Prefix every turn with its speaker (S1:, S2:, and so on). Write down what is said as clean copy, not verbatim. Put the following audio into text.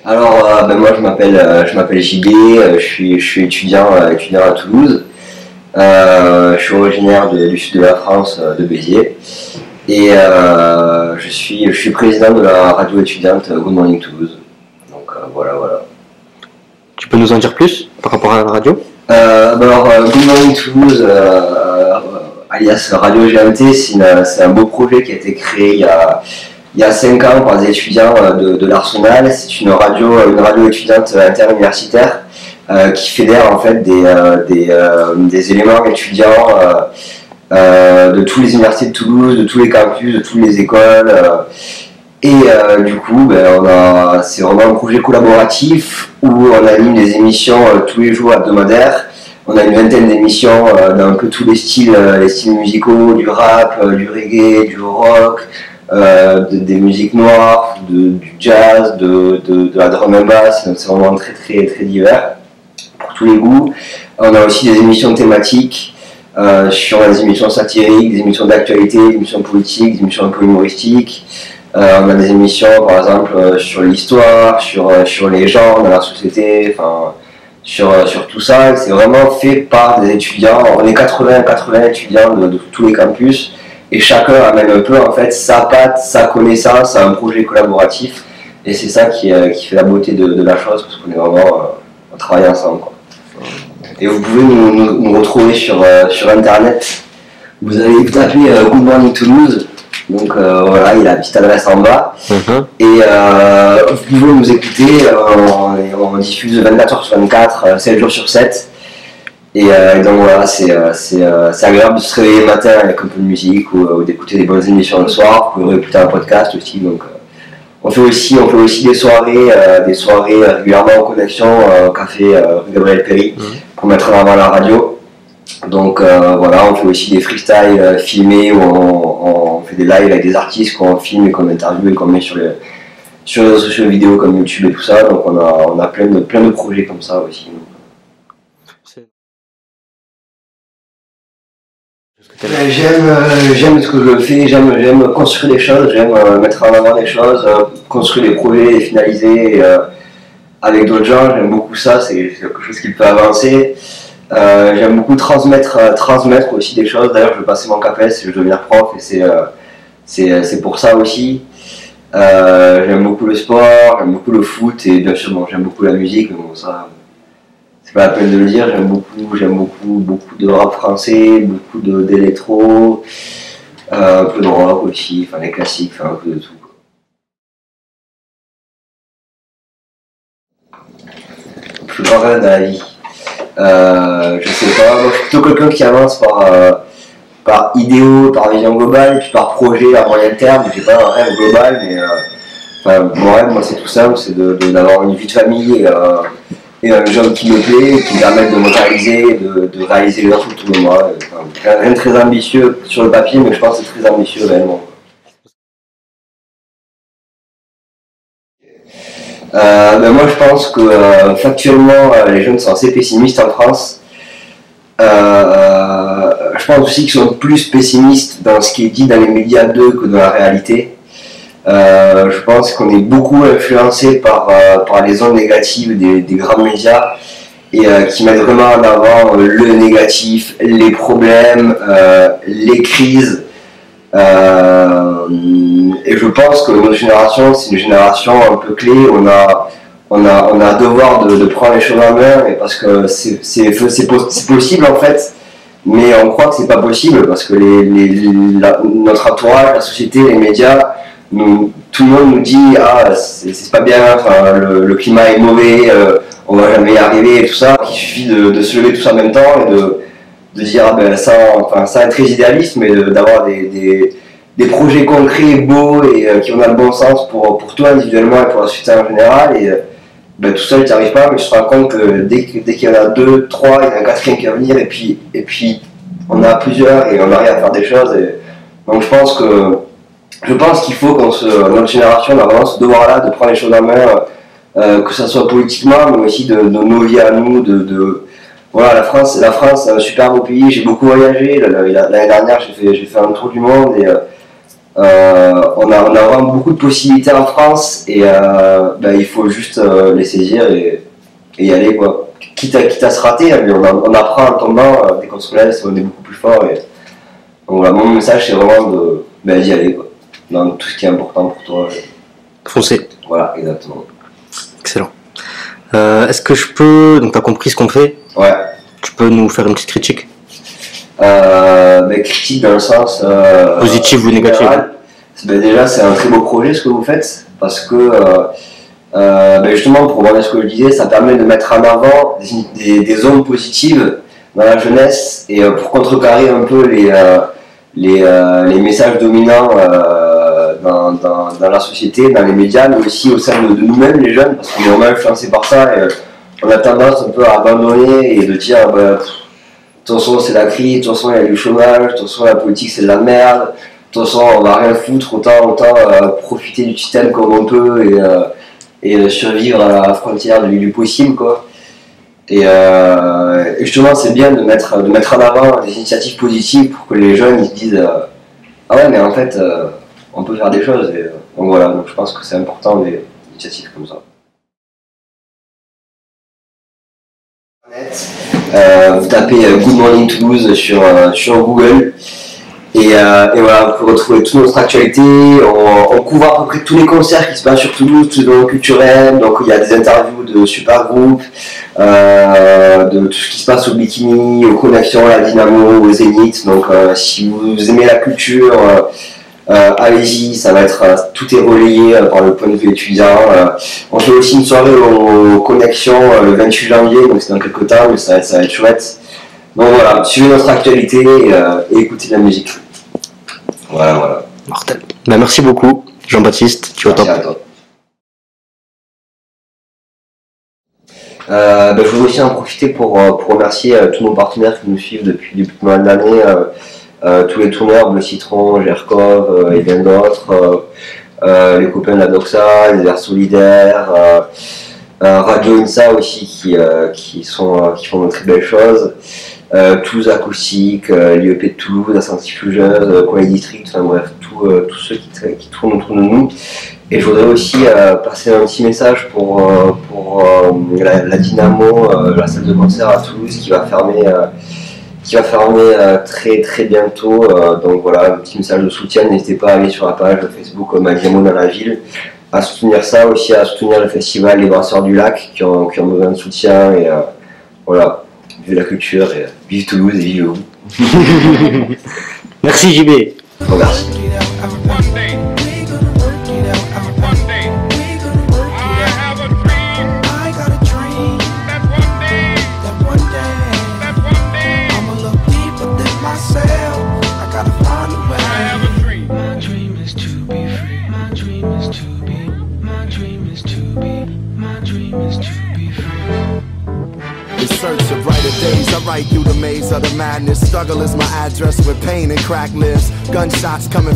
S1: Alors, moi je m'appelle JB, je suis étudiant à Toulouse. Je suis originaire du sud de la France, de Béziers. Et je suis président de la radio étudiante Good Morning Toulouse. Donc voilà.
S2: Tu peux nous en dire plus par rapport à la radio?
S1: Good Morning Toulouse, alias Radio GMT, c'est un beau projet qui a été créé il y a 5 ans par des étudiants de l'Arsenal. C'est une radio étudiante interuniversitaire qui fédère en fait des éléments étudiants de toutes les universités de Toulouse, de tous les campus, de toutes les écoles. Du coup, c'est vraiment un projet collaboratif où on anime des émissions tous les jours hebdomadaires. On a une vingtaine d'émissions dans un peu tous les styles musicaux, du rap, du reggae, du rock, des musiques noires, du jazz, de la drum and bass. Donc c'est vraiment très divers pour tous les goûts. On a aussi des émissions thématiques sur des émissions satiriques, des émissions d'actualité, des émissions politiques, des émissions un peu humoristiques. On a des émissions par exemple sur l'histoire, sur les genres dans la société, sur tout ça. C'est vraiment fait par des étudiants. On est 80 étudiants de tous les campus et chacun amène un peu en fait sa patte, sa connaissance à un projet collaboratif. Et c'est ça qui fait la beauté de la chose, parce qu'on est vraiment on travaille ensemble, quoi. Et vous pouvez nous retrouver sur internet. Vous allez taper Good Morning Toulouse. Donc voilà, il a la petite adresse en bas. Et vous pouvez nous écouter, on diffuse 24h/24, 7 jours sur 7. Et donc voilà, c'est agréable de se réveiller le matin avec un peu de musique ou d'écouter des bonnes émissions le soir. Vous pouvez écouter un podcast aussi. Donc on fait aussi des soirées régulièrement en connexion au café rue Gabriel Péri pour mettre en avant la radio. Donc voilà, on fait aussi des freestyles filmés où on fait des lives avec des artistes qu'on filme et qu'on interviewe et qu'on met sur les réseaux sociaux vidéo comme YouTube et tout ça. Donc on a plein de projets comme ça aussi. J'aime ce que je fais, j'aime construire des choses, j'aime mettre en avant des choses, construire des projets, les finaliser avec d'autres gens. J'aime beaucoup ça, c'est quelque chose qui peut avancer. J'aime beaucoup transmettre aussi des choses. D'ailleurs, je vais passer mon CAPES, je vais devenir prof et c'est pour ça aussi. J'aime beaucoup le sport, j'aime beaucoup le foot et bien sûr j'aime beaucoup la musique, mais bon, ça c'est pas la peine de le dire. J'aime beaucoup de rap français, beaucoup d'électro, un peu de rock aussi, les classiques, un peu de tout, quoi. Plus grand rêve dans la vie. Je sais pas, moi je suis plutôt quelqu'un qui avance par idéaux, par vision globale, et puis par projet à moyen terme. J'ai pas un rêve global, mais mon rêve, moi c'est tout simple, c'est d'avoir une vie de famille et un job qui me plaît, qui me permet de me réaliser, de réaliser les autres autour de moi. Rien de très ambitieux sur le papier, mais je pense que c'est très ambitieux réellement. Moi je pense que factuellement les jeunes sont assez pessimistes en France. Je pense aussi qu'ils sont plus pessimistes dans ce qui est dit dans les médias d'eux que dans la réalité. Je pense qu'on est beaucoup influencé par les ondes négatives des grands médias et qui mettent vraiment en avant le négatif, les problèmes, les crises. Et je pense que notre génération, c'est une génération un peu clé. On a devoir de prendre les choses en main, et parce que c'est possible en fait, mais on croit que c'est pas possible parce que notre entourage, la société, les médias, tout le monde nous dit c'est pas bien, le climat est mauvais, on va jamais y arriver et tout ça. Il suffit de se lever tous en même temps et de dire ça est très idéaliste, mais d'avoir des projets concrets, beaux et qui ont le bon sens pour toi individuellement et pour la société en général. Et tout seul tu n'y arrives pas, mais je te rends compte que dès qu'il y en a 2, 3, il y en a un quatrième qui va venir et puis on a plusieurs et on arrive à faire des choses. Donc je pense qu'il faut notre génération a vraiment ce devoir-là de prendre les choses en main, que ce soit politiquement, mais aussi de nos vies à nous, voilà, la France c'est un super beau pays. J'ai beaucoup voyagé. L'année dernière j'ai fait un tour du monde On a vraiment beaucoup de possibilités en France et il faut juste les saisir et y aller quoi. Quitte à se rater, mais on apprend en tombant, dès qu'on se relève, on est beaucoup plus fort. Et, donc voilà, mon message c'est vraiment d'y aller quoi, dans tout ce qui est important pour toi.
S2: Foncer.
S1: Voilà, exactement.
S2: Excellent. Est-ce que je peux, donc tu as compris ce qu'on fait?
S1: Ouais.
S2: Tu peux nous faire une petite critique?
S1: Critique dans le sens
S2: positif ou négatif?
S1: Déjà c'est un très beau projet ce que vous faites parce que justement pour revenir à ce que je disais, ça permet de mettre en avant des zones positives dans la jeunesse et pour contrecarrer un peu les messages dominants dans la société, dans les médias, mais aussi au sein de nous-mêmes les jeunes, parce qu'on est vraiment influencé par ça et on a tendance un peu à abandonner et de dire de toute façon c'est la crise, de toute façon il y a du chômage, de toute façon la politique c'est de la merde, de toute façon on va rien foutre, autant profiter du système comme on peut et survivre à la frontière du possible quoi. Et justement c'est bien de mettre en avant des initiatives positives pour que les jeunes ils se disent ah ouais mais en fait on peut faire des choses et, donc voilà, donc je pense que c'est important des initiatives comme ça. Vous tapez Good Morning Toulouse sur Google et voilà, vous pouvez retrouver toute notre actualité. On couvre à peu près tous les concerts qui se passent sur Toulouse, tous les événements culturels, donc il y a des interviews de super groupes, de tout ce qui se passe au Bikini, aux Connexions, à la Dynamo, au Zénith, donc si vous aimez la culture, allez-y, ça va être tout est relayé par le point de vue étudiant. On fait aussi une soirée aux Connexions le 28 janvier, donc c'est dans quelques temps, mais ça va être chouette. Donc voilà, suivez notre actualité et écoutez de la musique. Voilà.
S2: Mortel. Merci beaucoup, Jean-Baptiste, tu es au top.
S1: Merci à toi. Je voudrais aussi en profiter pour remercier tous nos partenaires qui nous suivent depuis pas mal d'années. Tous les tourneurs, Bleu Citron, Gerkov et bien d'autres, les copains de la Doxa, les Airs Solidaires, Radio Insa aussi qui font de très belles choses, Toulouse Acoustique, l'IEP de Toulouse, la Centrifugeuse, Coin District, enfin bref, tous ceux qui tournent autour de nous. Et je voudrais aussi passer un petit message pour la Dynamo, la salle de concert à Toulouse qui va fermer très très bientôt, donc voilà, un petit message de soutien, n'hésitez pas à aller sur la page Facebook Magiamo dans la ville, à soutenir ça, aussi à soutenir le festival Les Brasseurs du Lac qui ont besoin de soutien et voilà, vive la culture et vive Toulouse et vive vous.
S2: Merci JB.
S1: Merci.
S3: In search of brighter days, I write through the maze of the madness. Struggle is my address where pain and crack lives. Gunshots coming